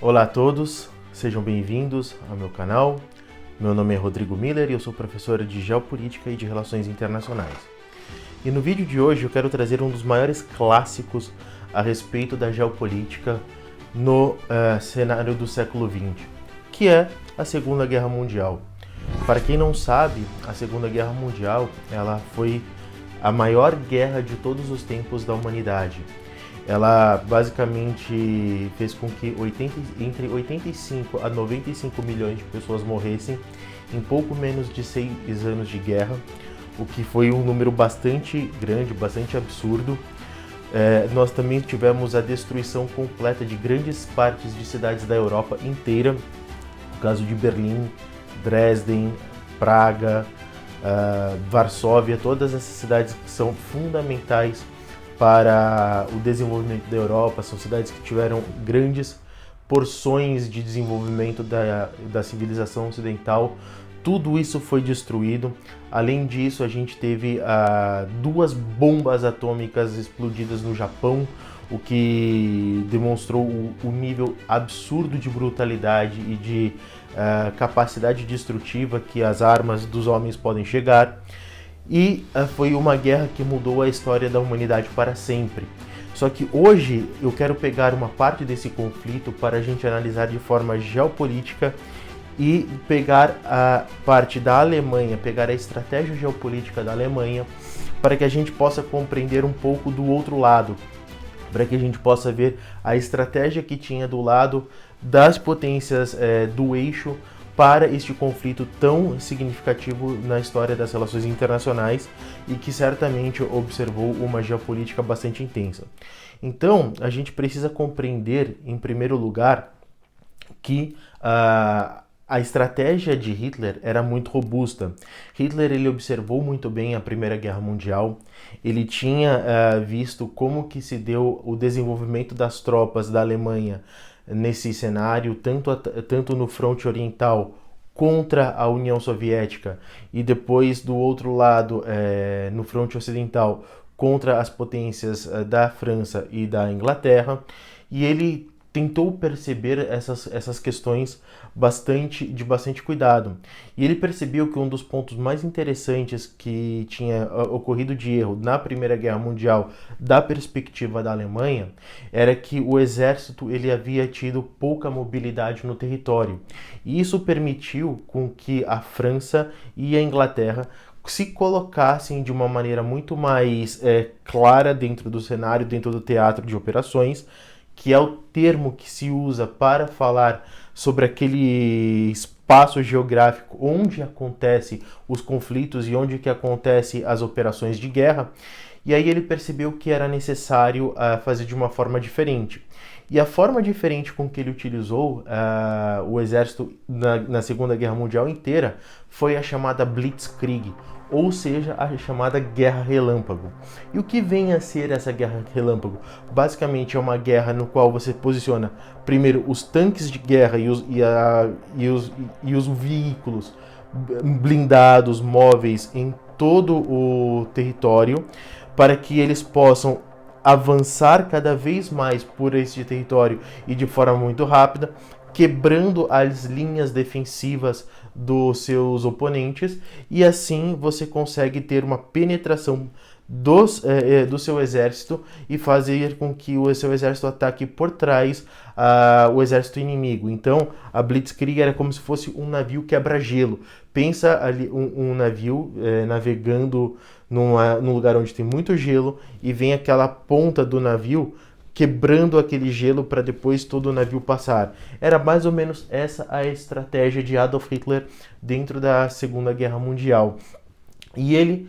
Olá a todos, sejam bem-vindos ao meu canal. Meu nome é Rodrigo Miller e eu sou professor de Geopolítica e de Relações Internacionais. E no vídeo de hoje eu quero trazer um dos maiores clássicos a respeito da geopolítica no cenário do século XX, que é a Segunda Guerra Mundial. Para quem não sabe, a Segunda Guerra Mundial ela foi a maior guerra de todos os tempos da humanidade. Ela basicamente fez com que entre 85 a 95 milhões de pessoas morressem em pouco menos de 6 anos de guerra, o que foi um número bastante grande, bastante absurdo. Nós também tivemos a destruição completa de grandes partes de cidades da Europa inteira, no caso de Berlim, Dresden, Praga, Varsóvia, todas essas cidades que são fundamentais para o desenvolvimento da Europa, são cidades que tiveram grandes porções de desenvolvimento da civilização ocidental. Tudo isso foi destruído. Além disso, a gente teve 2 bombas atômicas explodidas no Japão, o que demonstrou o nível absurdo de brutalidade e de capacidade destrutiva que as armas dos homens podem chegar. E foi uma guerra que mudou a história da humanidade para sempre. Só que hoje eu quero pegar uma parte desse conflito para a gente analisar de forma geopolítica e pegar a parte da Alemanha, pegar a estratégia geopolítica da Alemanha, para que a gente possa compreender um pouco do outro lado, para que a gente possa ver a estratégia que tinha do lado das potências do eixo para este conflito tão significativo na história das relações internacionais e que certamente observou uma geopolítica bastante intensa. Então, a gente precisa compreender, em primeiro lugar, que a estratégia de Hitler era muito robusta. Hitler ele observou muito bem a Primeira Guerra Mundial, ele tinha visto como que se deu o desenvolvimento das tropas da Alemanha nesse cenário, tanto no fronte oriental contra a União Soviética e depois do outro lado, no fronte ocidental, contra as potências da França e da Inglaterra, e ele tentou perceber essas questões de bastante cuidado. E ele percebeu que um dos pontos mais interessantes que tinha ocorrido de erro na Primeira Guerra Mundial, da perspectiva da Alemanha, era que o exército ele havia tido pouca mobilidade no território. E isso permitiu com que a França e a Inglaterra se colocassem de uma maneira muito mais clara dentro do cenário, dentro do teatro de operações, que é o termo que se usa para falar sobre aquele espaço geográfico onde acontecem os conflitos e onde que acontecem as operações de guerra. E aí ele percebeu que era necessário fazer de uma forma diferente. E a forma diferente com que ele utilizou o exército na Segunda Guerra Mundial inteira foi a chamada Blitzkrieg, ou seja, a chamada Guerra Relâmpago. E o que vem a ser essa Guerra Relâmpago? Basicamente é uma guerra no qual você posiciona primeiro os tanques de guerra e os veículos blindados, móveis em todo o território, para que eles possam avançar cada vez mais por esse território e de forma muito rápida, quebrando as linhas defensivas dos seus oponentes, e assim você consegue ter uma penetração do seu exército e fazer com que o seu exército ataque por trás o exército inimigo. Então a Blitzkrieg era como se fosse um navio quebra-gelo. Pensa ali um navio navegando num lugar onde tem muito gelo e vem aquela ponta do navio quebrando aquele gelo para depois todo o navio passar. Era mais ou menos essa a estratégia de Adolf Hitler dentro da Segunda Guerra Mundial. E ele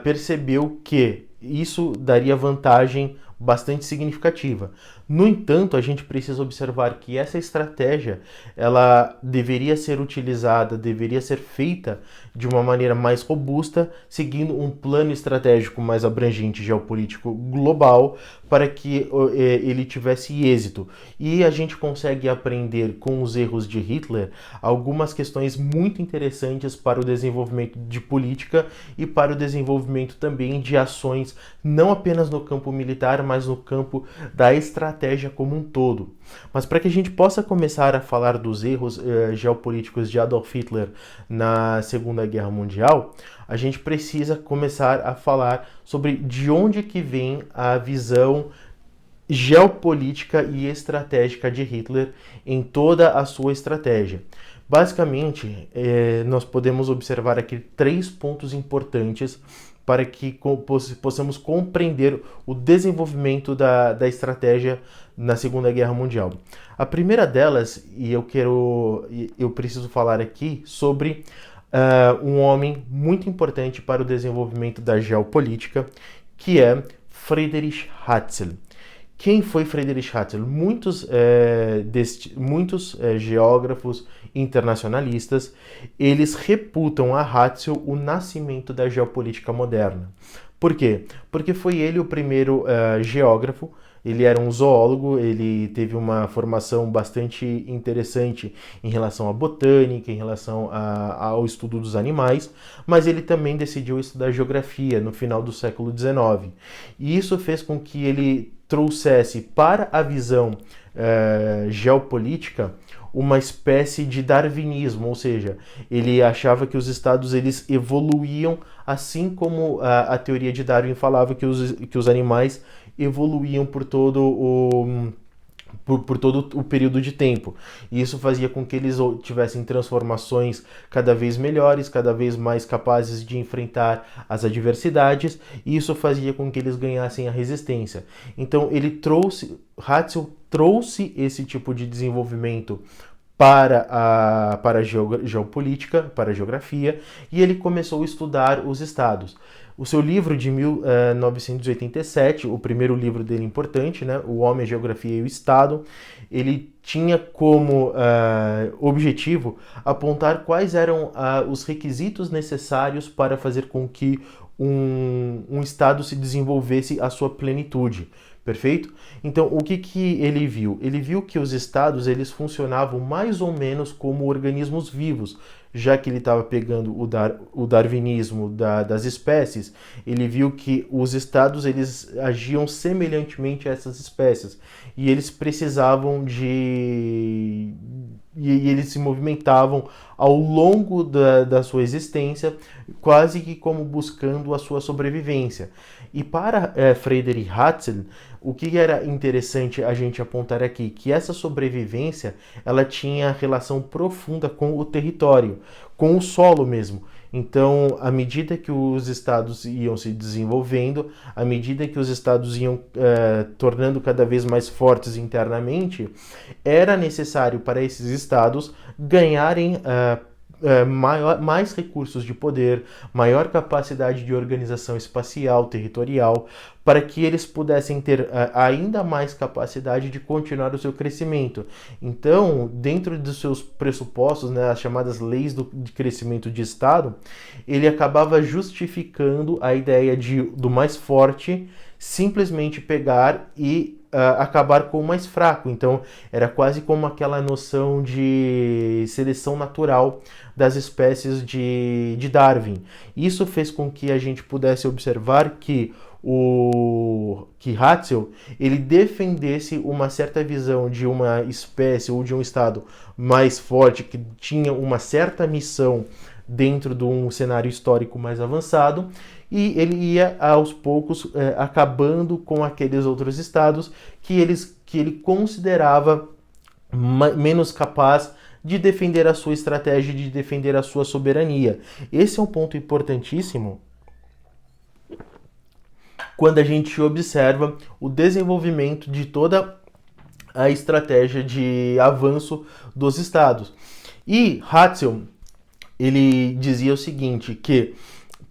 percebeu que isso daria vantagem bastante significativa. No entanto, a gente precisa observar que essa estratégia ela deveria ser utilizada, deveria ser feita de uma maneira mais robusta, seguindo um plano estratégico mais abrangente geopolítico global, para que ele tivesse êxito. E a gente consegue aprender com os erros de Hitler algumas questões muito interessantes para o desenvolvimento de política e para o desenvolvimento também de ações, não apenas no campo militar, mais no campo da estratégia como um todo. Mas para que a gente possa começar a falar dos erros geopolíticos de Adolf Hitler na Segunda Guerra Mundial, a gente precisa começar a falar sobre de onde que vem a visão geopolítica e estratégica de Hitler em toda a sua estratégia. Basicamente, nós podemos observar aqui 3 pontos importantes para que possamos compreender o desenvolvimento da estratégia na Segunda Guerra Mundial. A primeira delas, e eu preciso falar aqui sobre um homem muito importante para o desenvolvimento da geopolítica, que é Friedrich Hatzel. Quem foi Friedrich Hatzel? Muitos geógrafos internacionalistas, eles reputam a Hatzel o nascimento da geopolítica moderna. Por quê? Porque foi ele o primeiro geógrafo. Ele era um zoólogo, ele teve uma formação bastante interessante em relação à botânica, em relação ao estudo dos animais, mas ele também decidiu estudar geografia no final do século XIX. E isso fez com que ele trouxesse para a visão geopolítica uma espécie de darwinismo, ou seja, ele achava que os estados eles evoluíam assim como a teoria de Darwin falava que os animais evoluíam por todo o período de tempo. E isso fazia com que eles tivessem transformações cada vez melhores, cada vez mais capazes de enfrentar as adversidades, e isso fazia com que eles ganhassem a resistência. Então Hatzel trouxe esse tipo de desenvolvimento para a geopolítica, para a geografia, e ele começou a estudar os estados. O seu livro de 1987, o primeiro livro dele importante, né, O Homem, a Geografia e o Estado, ele tinha como objetivo apontar quais eram os requisitos necessários para fazer com que um Estado se desenvolvesse à sua plenitude. Perfeito? Então, o que ele viu? Ele viu que os estados eles funcionavam mais ou menos como organismos vivos, já que ele estava pegando o darwinismo das espécies. Ele viu que os estados eles agiam semelhantemente a essas espécies e eles precisavam e eles se movimentavam ao longo da sua existência, quase que como buscando a sua sobrevivência. E para Friedrich Hatzel, o que era interessante a gente apontar aqui? Que essa sobrevivência ela tinha relação profunda com o território, com o solo mesmo. Então, à medida que os estados iam se desenvolvendo, à medida que os estados iam tornando cada vez mais fortes internamente, era necessário para esses estados ganharem mais recursos de poder, maior capacidade de organização espacial, territorial, para que eles pudessem ter ainda mais capacidade de continuar o seu crescimento. Então, dentro dos seus pressupostos, né, as chamadas leis de crescimento de Estado, ele acabava justificando a ideia do mais forte simplesmente pegar e acabar com o mais fraco. Então, era quase como aquela noção de seleção natural das espécies de Darwin. Isso fez com que a gente pudesse observar que Hatzel ele defendesse uma certa visão de uma espécie ou de um estado mais forte, que tinha uma certa missão dentro de um cenário histórico mais avançado, e ele ia aos poucos acabando com aqueles outros estados que ele considerava menos capaz de defender a sua estratégia, de defender a sua soberania. Esse é um ponto importantíssimo quando a gente observa o desenvolvimento de toda a estratégia de avanço dos estados. E Hatzel, ele dizia o seguinte, que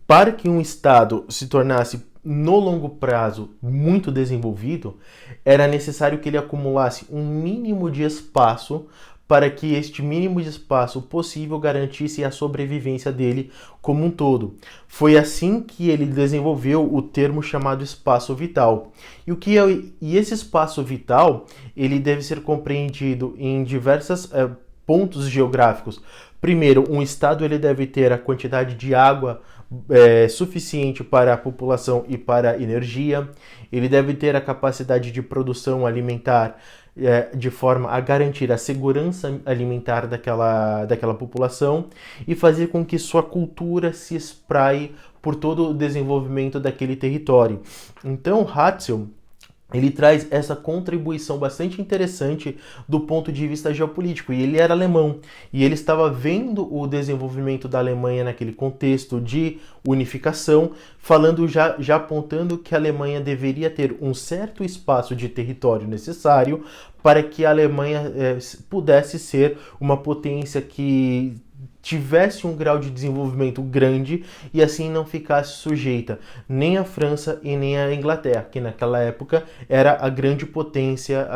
para que um estado se tornasse no longo prazo muito desenvolvido, era necessário que ele acumulasse um mínimo de espaço para que este mínimo de espaço possível garantisse a sobrevivência dele como um todo. Foi assim que ele desenvolveu o termo chamado espaço vital. E esse espaço vital, ele deve ser compreendido em diversos pontos geográficos. Primeiro, um estado ele deve ter a quantidade de água suficiente para a população e para a energia. Ele deve ter a capacidade de produção alimentar de forma a garantir a segurança alimentar daquela população e fazer com que sua cultura se espraie por todo o desenvolvimento daquele território. Então, Hatzel ele traz essa contribuição bastante interessante do ponto de vista geopolítico. E ele era alemão, e ele estava vendo o desenvolvimento da Alemanha naquele contexto de unificação, falando já apontando que a Alemanha deveria ter um certo espaço de território necessário para que a Alemanha pudesse ser uma potência que tivesse um grau de desenvolvimento grande e assim não ficasse sujeita nem à França e nem à Inglaterra, que naquela época era a grande potência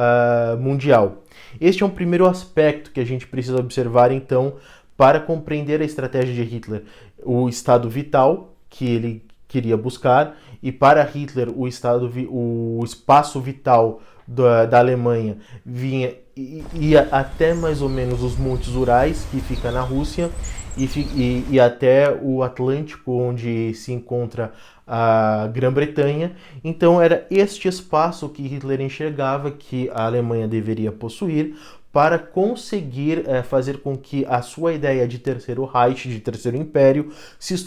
mundial. Este é um primeiro aspecto que a gente precisa observar, então, para compreender a estratégia de Hitler. O estado vital que ele queria buscar, e para Hitler o espaço vital da Alemanha ia até mais ou menos os Montes Urais, que fica na Rússia, e até o Atlântico, onde se encontra a Grã-Bretanha. Então era este espaço que Hitler enxergava que a Alemanha deveria possuir para conseguir fazer com que a sua ideia de Terceiro Reich, de Terceiro Império, se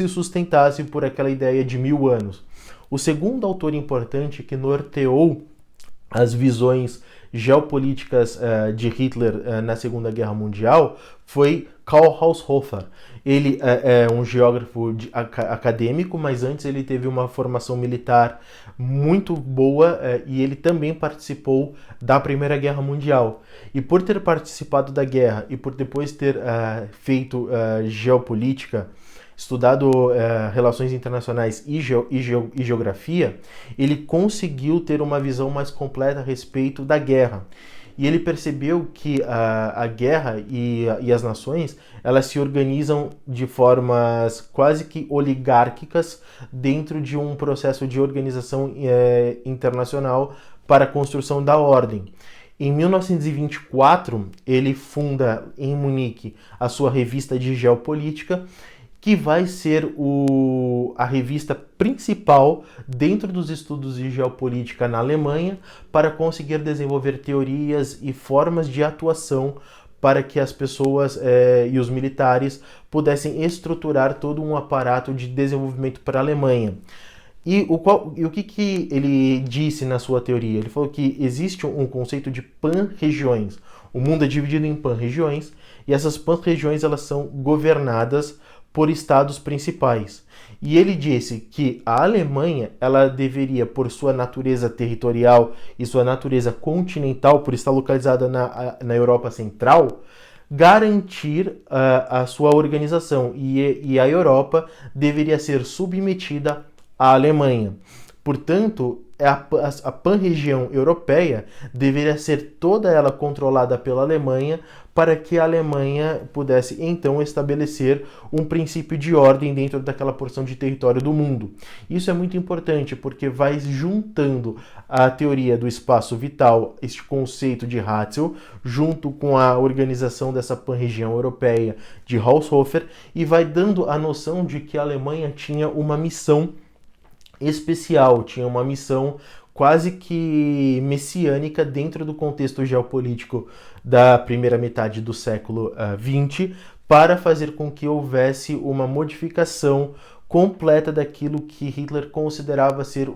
sustentasse por aquela ideia de 1000 anos. O segundo autor importante que norteou as visões geopolíticas de Hitler na Segunda Guerra Mundial foi Karl Haushofer. Ele é um geógrafo acadêmico, mas antes ele teve uma formação militar muito boa e ele também participou da Primeira Guerra Mundial. E por ter participado da guerra e por depois ter feito geopolítica, estudado relações internacionais e geografia, ele conseguiu ter uma visão mais completa a respeito da guerra. E ele percebeu que a guerra e as nações, elas se organizam de formas quase que oligárquicas dentro de um processo de organização internacional para a construção da ordem. Em 1924, ele funda em Munique a sua revista de geopolítica, que vai ser a revista principal dentro dos estudos de geopolítica na Alemanha para conseguir desenvolver teorias e formas de atuação para que as pessoas e os militares pudessem estruturar todo um aparato de desenvolvimento para a Alemanha. E o que ele disse na sua teoria? Ele falou que existe um conceito de pan-regiões. O mundo é dividido em pan-regiões e essas pan-regiões elas são governadas por estados principais. E ele disse que a Alemanha ela deveria, por sua natureza territorial e sua natureza continental, por estar localizada na Europa Central, garantir a sua organização e a Europa deveria ser submetida à Alemanha. Portanto, a pan-região europeia deveria ser toda ela controlada pela Alemanha para que a Alemanha pudesse então estabelecer um princípio de ordem dentro daquela porção de território do mundo. Isso é muito importante porque vai juntando a teoria do espaço vital, este conceito de Hatzel, junto com a organização dessa pan-região europeia de Haushofer, e vai dando a noção de que a Alemanha tinha uma missão especial, tinha uma missão quase que messiânica dentro do contexto geopolítico da primeira metade do século XX, para fazer com que houvesse uma modificação completa daquilo que Hitler considerava ser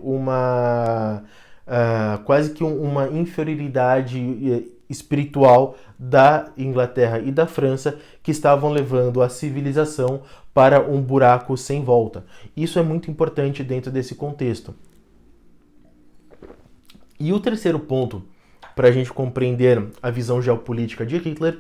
quase que uma inferioridade espiritual da Inglaterra e da França, que estavam levando a civilização para um buraco sem volta. Isso é muito importante dentro desse contexto. E o terceiro ponto para a gente compreender a visão geopolítica de Hitler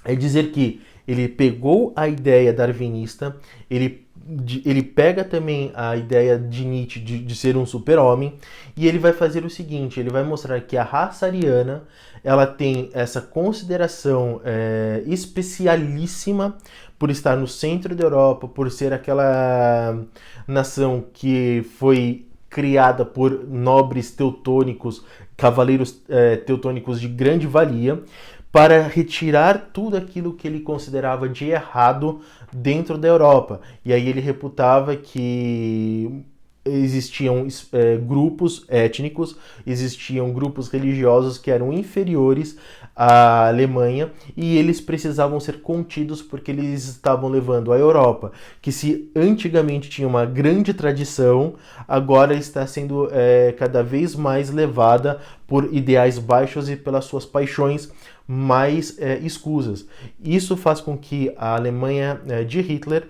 é dizer que ele pegou a ideia darwinista, ele pega também a ideia de Nietzsche de ser um super-homem, e ele vai fazer o seguinte, ele vai mostrar que a raça ariana ela tem essa consideração especialíssima por estar no centro da Europa, por ser aquela nação que foi criada por nobres teutônicos, cavaleiros teutônicos de grande valia, para retirar tudo aquilo que ele considerava de errado dentro da Europa. E aí ele reputava que existiam grupos étnicos, existiam grupos religiosos que eram inferiores à Alemanha e eles precisavam ser contidos porque eles estavam levando a Europa, que se antigamente tinha uma grande tradição, agora está sendo cada vez mais levada por ideais baixos e pelas suas paixões mais escusas. Isso faz com que a Alemanha de Hitler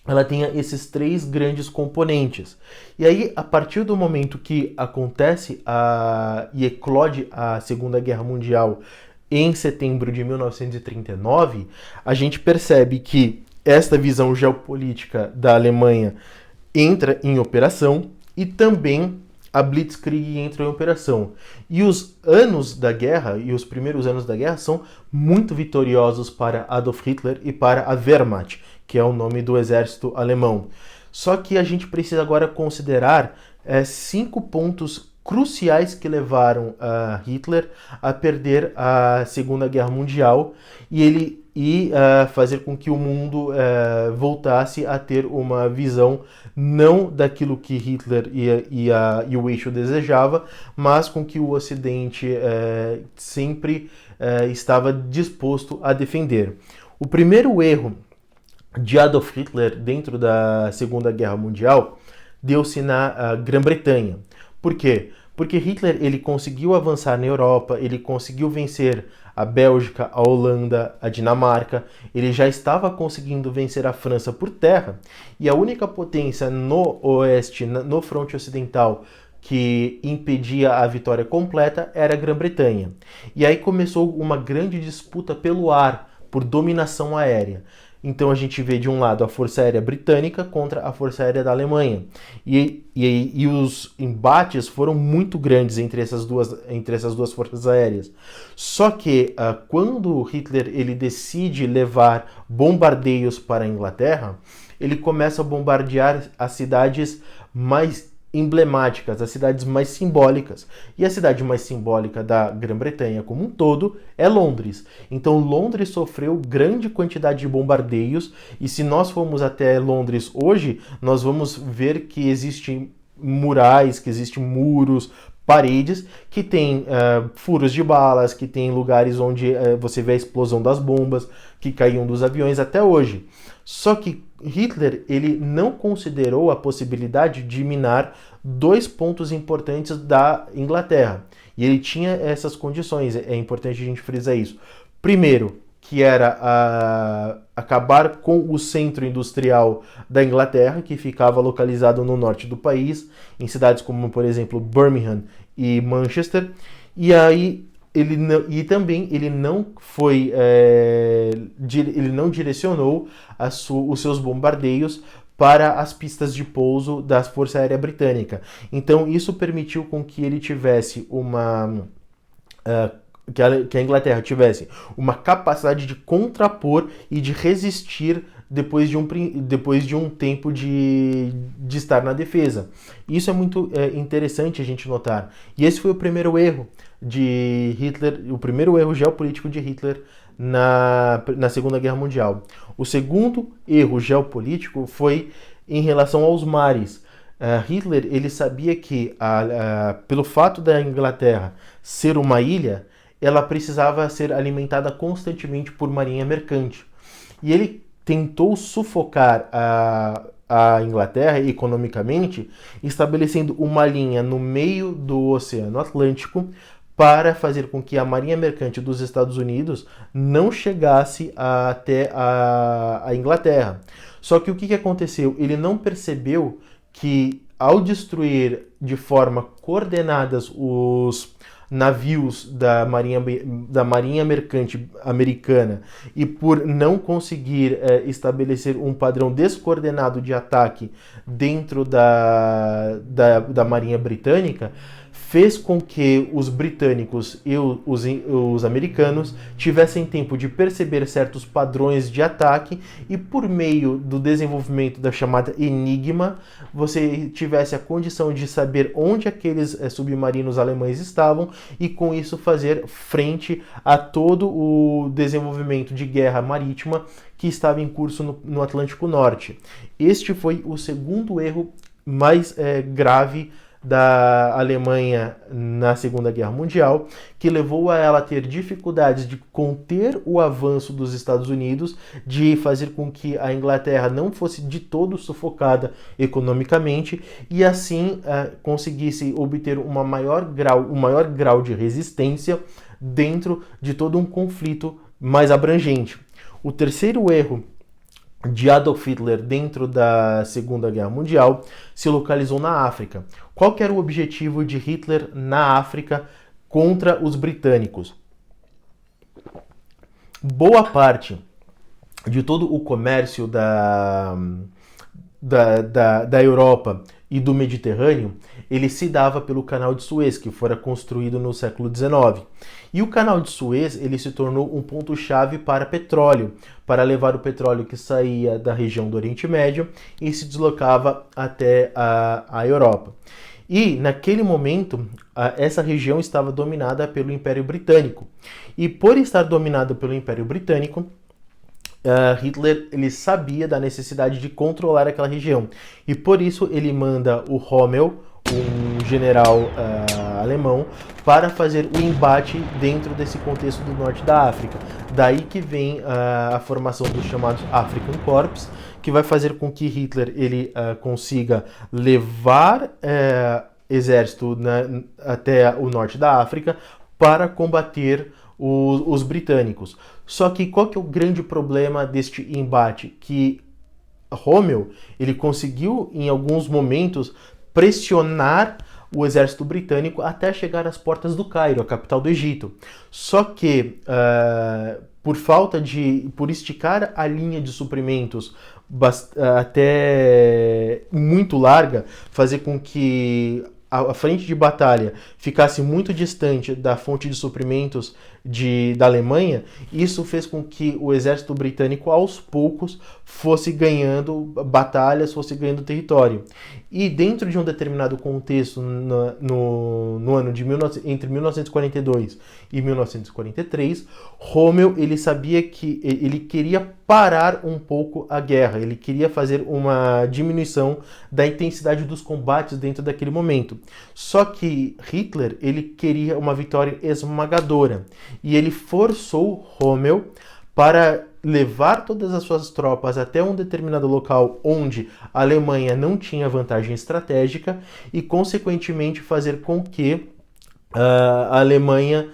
ela tenha esses três grandes componentes. E aí, a partir do momento que acontece e eclode a Segunda Guerra Mundial em setembro de 1939, a gente percebe que esta visão geopolítica da Alemanha entra em operação e também a Blitzkrieg entra em operação. E os anos da guerra, e os primeiros anos da guerra, são muito vitoriosos para Adolf Hitler e para a Wehrmacht, que é o nome do exército alemão. Só que a gente precisa agora considerar 5 pontos cruciais que levaram Hitler a perder a Segunda Guerra Mundial e fazer com que o mundo voltasse a ter uma visão não daquilo que Hitler e o eixo desejava, mas com que o Ocidente sempre estava disposto a defender. O primeiro erro de Adolf Hitler dentro da Segunda Guerra Mundial deu-se na Grã-Bretanha. Por quê? Porque Hitler ele conseguiu avançar na Europa, ele conseguiu vencer a Bélgica, a Holanda, a Dinamarca, ele já estava conseguindo vencer a França por terra, e a única potência no oeste, no fronte ocidental, que impedia a vitória completa era a Grã-Bretanha. E aí começou uma grande disputa pelo ar, por dominação aérea. Então a gente vê de um lado a Força Aérea Britânica contra a Força Aérea da Alemanha. E os embates foram muito grandes entre essas duas forças aéreas. Só que quando Hitler ele decide levar bombardeios para a Inglaterra, ele começa a bombardear as cidades mais emblemáticas, as cidades mais simbólicas. E a cidade mais simbólica da Grã-Bretanha como um todo é Londres. Então Londres sofreu grande quantidade de bombardeios, e se nós formos até Londres hoje, nós vamos ver que existem murais, que existem muros, paredes que tem furos de balas, que tem lugares onde você vê a explosão das bombas que caíam dos aviões até hoje. Só que Hitler ele não considerou a possibilidade de minar 2 pontos importantes da Inglaterra. E ele tinha essas condições, é importante a gente frisar isso. Primeiro, que era acabar com o centro industrial da Inglaterra, que ficava localizado no norte do país, em cidades como, por exemplo, Birmingham e Manchester. E aí ele não direcionou os seus bombardeios para as pistas de pouso da Força Aérea Britânica. Então isso permitiu com que ele tivesse que a Inglaterra tivesse uma capacidade de contrapor e de resistir depois de um tempo de estar na defesa. Isso é muito interessante a gente notar. E esse foi o primeiro erro de Hitler, o primeiro erro geopolítico de Hitler na Segunda Guerra Mundial. O segundo erro geopolítico foi em relação aos mares. Hitler ele sabia que, pelo fato da Inglaterra ser uma ilha, ela precisava ser alimentada constantemente por marinha mercante. E ele tentou sufocar a Inglaterra economicamente, estabelecendo uma linha no meio do Oceano Atlântico para fazer com que a marinha mercante dos Estados Unidos não chegasse até a Inglaterra. Só que o que aconteceu? Ele não percebeu que, ao destruir de forma coordenadas os navios da marinha mercante americana e por não conseguir estabelecer um padrão descoordenado de ataque dentro da marinha britânica, fez com que os britânicos e os americanos tivessem tempo de perceber certos padrões de ataque e, por meio do desenvolvimento da chamada Enigma, você tivesse a condição de saber onde aqueles submarinos alemães estavam e, com isso, fazer frente a todo o desenvolvimento de guerra marítima que estava em curso no Atlântico Norte. Este foi o segundo erro mais grave da Alemanha na Segunda Guerra Mundial, que levou a ela a ter dificuldades de conter o avanço dos Estados Unidos, de fazer com que a Inglaterra não fosse de todo sufocada economicamente e assim conseguisse obter um maior grau de resistência dentro de todo um conflito mais abrangente. O terceiro erro de Adolf Hitler dentro da Segunda Guerra Mundial se localizou na África. Qual que era o objetivo de Hitler na África contra os britânicos? Boa parte de todo o comércio da Europa e do Mediterrâneo, ele se dava pelo Canal de Suez, que fora construído no século XIX. E o Canal de Suez ele se tornou um ponto-chave para petróleo, para levar o petróleo que saía da região do Oriente Médio e se deslocava até a Europa. E, naquele momento, essa região estava dominada pelo Império Britânico. E, por estar dominada pelo Império Britânico, Hitler ele sabia da necessidade de controlar aquela região. E, por isso, ele manda o Rommel, um general alemão, para fazer o embate dentro desse contexto do norte da África. Daí que vem a formação dos chamados African Corps, que vai fazer com que Hitler ele consiga levar exército até o norte da África para combater os britânicos. Só que qual que é o grande problema deste embate? Que Rommel ele conseguiu em alguns momentos pressionar o exército britânico até chegar às portas do Cairo, a capital do Egito. Só que por esticar a linha de suprimentos até muito larga, fazer com que a frente de batalha ficasse muito distante da fonte de suprimentos da Alemanha, isso fez com que o exército britânico aos poucos fosse ganhando batalhas, fosse ganhando território. E dentro de um determinado contexto, no ano entre 1942 e 1943, Rommel ele sabia que ele queria parar um pouco a guerra, ele queria fazer uma diminuição da intensidade dos combates dentro daquele momento. Só que Hitler ele queria uma vitória esmagadora e ele forçou Rommel para levar todas as suas tropas até um determinado local onde a Alemanha não tinha vantagem estratégica e, consequentemente, fazer com que a Alemanha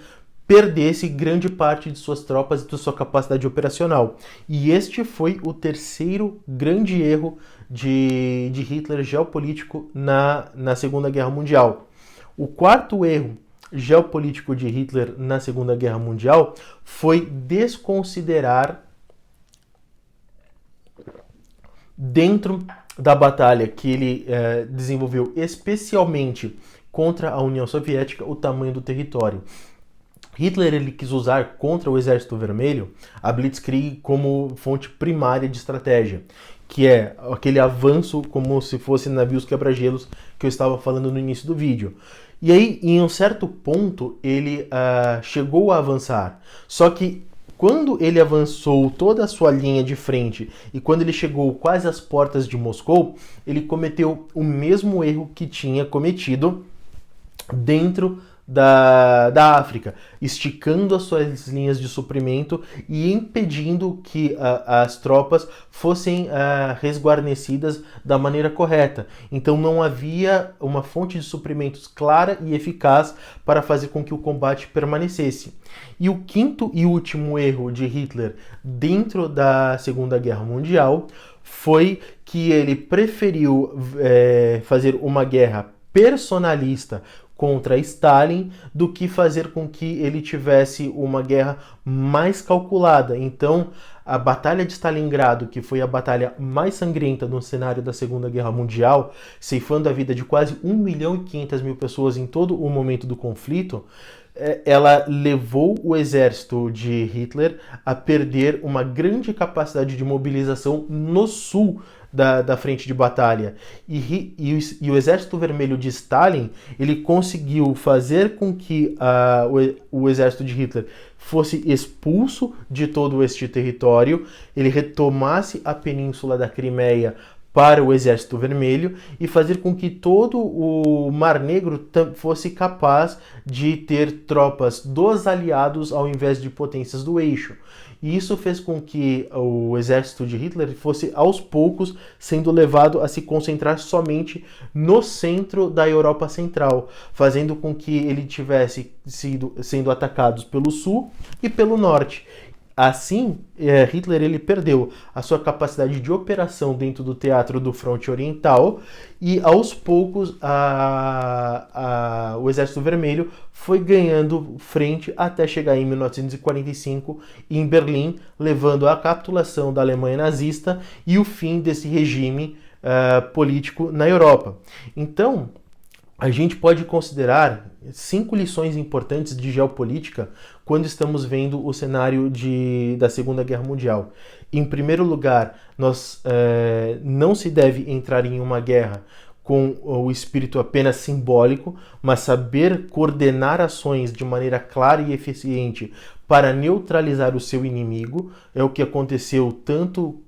perdesse grande parte de suas tropas e de sua capacidade operacional. E este foi o terceiro grande erro de Hitler geopolítico na Segunda Guerra Mundial. O quarto erro geopolítico de Hitler na Segunda Guerra Mundial foi desconsiderar, dentro da batalha que ele desenvolveu especialmente contra a União Soviética, o tamanho do território. Hitler ele quis usar contra o Exército Vermelho a Blitzkrieg como fonte primária de estratégia, que é aquele avanço como se fosse navios quebra-gelos que eu estava falando no início do vídeo. E aí, em um certo ponto, ele chegou a avançar. Só que quando ele avançou toda a sua linha de frente e quando ele chegou quase às portas de Moscou, ele cometeu o mesmo erro que tinha cometido dentro da África, esticando as suas linhas de suprimento e impedindo que as tropas fossem resguarnecidas da maneira correta. Então não havia uma fonte de suprimentos clara e eficaz para fazer com que o combate permanecesse. E o quinto e último erro de Hitler dentro da Segunda Guerra Mundial foi que ele preferiu fazer uma guerra personalista contra Stalin do que fazer com que ele tivesse uma guerra mais calculada. Então, a Batalha de Stalingrado, que foi a batalha mais sangrenta no cenário da Segunda Guerra Mundial, ceifando a vida de quase 1.500.000 pessoas em todo o momento do conflito, ela levou o exército de Hitler a perder uma grande capacidade de mobilização no sul da frente de batalha. E o Exército Vermelho de Stalin, ele conseguiu fazer com que o exército de Hitler fosse expulso de todo este território, ele retomasse a península da Crimeia para o Exército Vermelho e fazer com que todo o Mar Negro fosse capaz de ter tropas dos aliados ao invés de potências do eixo. E isso fez com que o exército de Hitler fosse aos poucos sendo levado a se concentrar somente no centro da Europa Central, fazendo com que ele tivesse sendo atacados pelo sul e pelo norte. Assim, Hitler ele perdeu a sua capacidade de operação dentro do teatro do fronte oriental e, aos poucos, o Exército Vermelho foi ganhando frente até chegar em 1945 em Berlim, levando à capitulação da Alemanha nazista e o fim desse regime político na Europa. Então, a gente pode considerar 5 lições importantes de geopolítica quando estamos vendo o cenário da Segunda Guerra Mundial. Em primeiro lugar, não se deve entrar em uma guerra com o espírito apenas simbólico, mas saber coordenar ações de maneira clara e eficiente para neutralizar o seu inimigo. É o que aconteceu tanto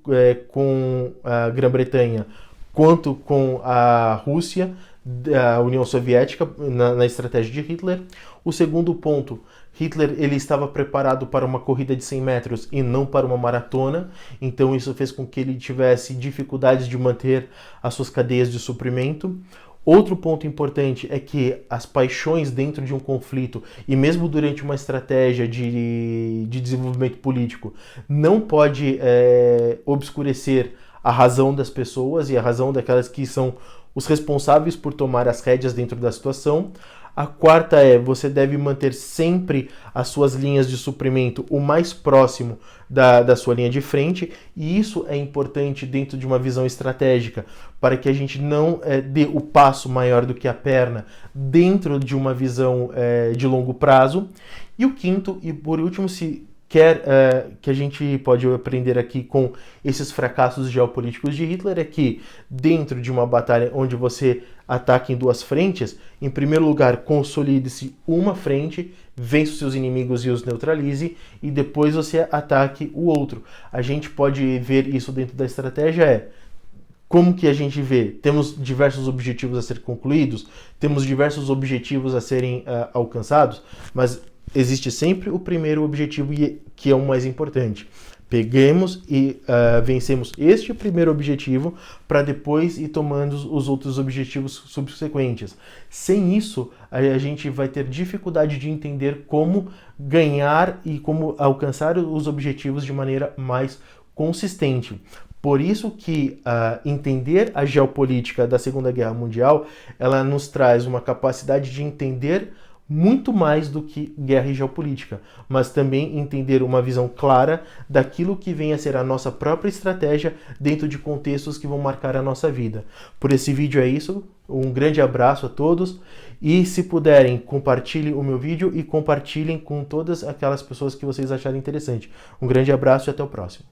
com a Grã-Bretanha quanto com a Rússia, da União Soviética, na estratégia de Hitler. O segundo ponto, Hitler ele estava preparado para uma corrida de 100 metros e não para uma maratona, então isso fez com que ele tivesse dificuldades de manter as suas cadeias de suprimento. Outro ponto importante é que as paixões dentro de um conflito, e mesmo durante uma estratégia de desenvolvimento político, não pode obscurecer a razão das pessoas e a razão daquelas que são os responsáveis por tomar as rédeas dentro da situação. A quarta você deve manter sempre as suas linhas de suprimento o mais próximo da sua linha de frente, e isso é importante dentro de uma visão estratégica, para que a gente não dê o passo maior do que a perna dentro de uma visão de longo prazo. E o quinto, e por último, que a gente pode aprender aqui com esses fracassos geopolíticos de Hitler, é que dentro de uma batalha onde você ataca em 2 frentes, em primeiro lugar, consolide-se uma frente, vença os seus inimigos e os neutralize, e depois você ataque o outro. A gente pode ver isso dentro da estratégia, como que a gente vê? Temos diversos objetivos a ser concluídos, temos diversos objetivos a serem alcançados, mas existe sempre o primeiro objetivo, que é o mais importante. Peguemos e vencemos este primeiro objetivo para depois ir tomando os outros objetivos subsequentes. Sem isso, a gente vai ter dificuldade de entender como ganhar e como alcançar os objetivos de maneira mais consistente. Por isso que entender a geopolítica da Segunda Guerra Mundial, ela nos traz uma capacidade de entender muito mais do que guerra e geopolítica, mas também entender uma visão clara daquilo que vem a ser a nossa própria estratégia dentro de contextos que vão marcar a nossa vida. Por esse vídeo é isso, um grande abraço a todos, e se puderem, compartilhem o meu vídeo e compartilhem com todas aquelas pessoas que vocês acharem interessante. Um grande abraço e até o próximo.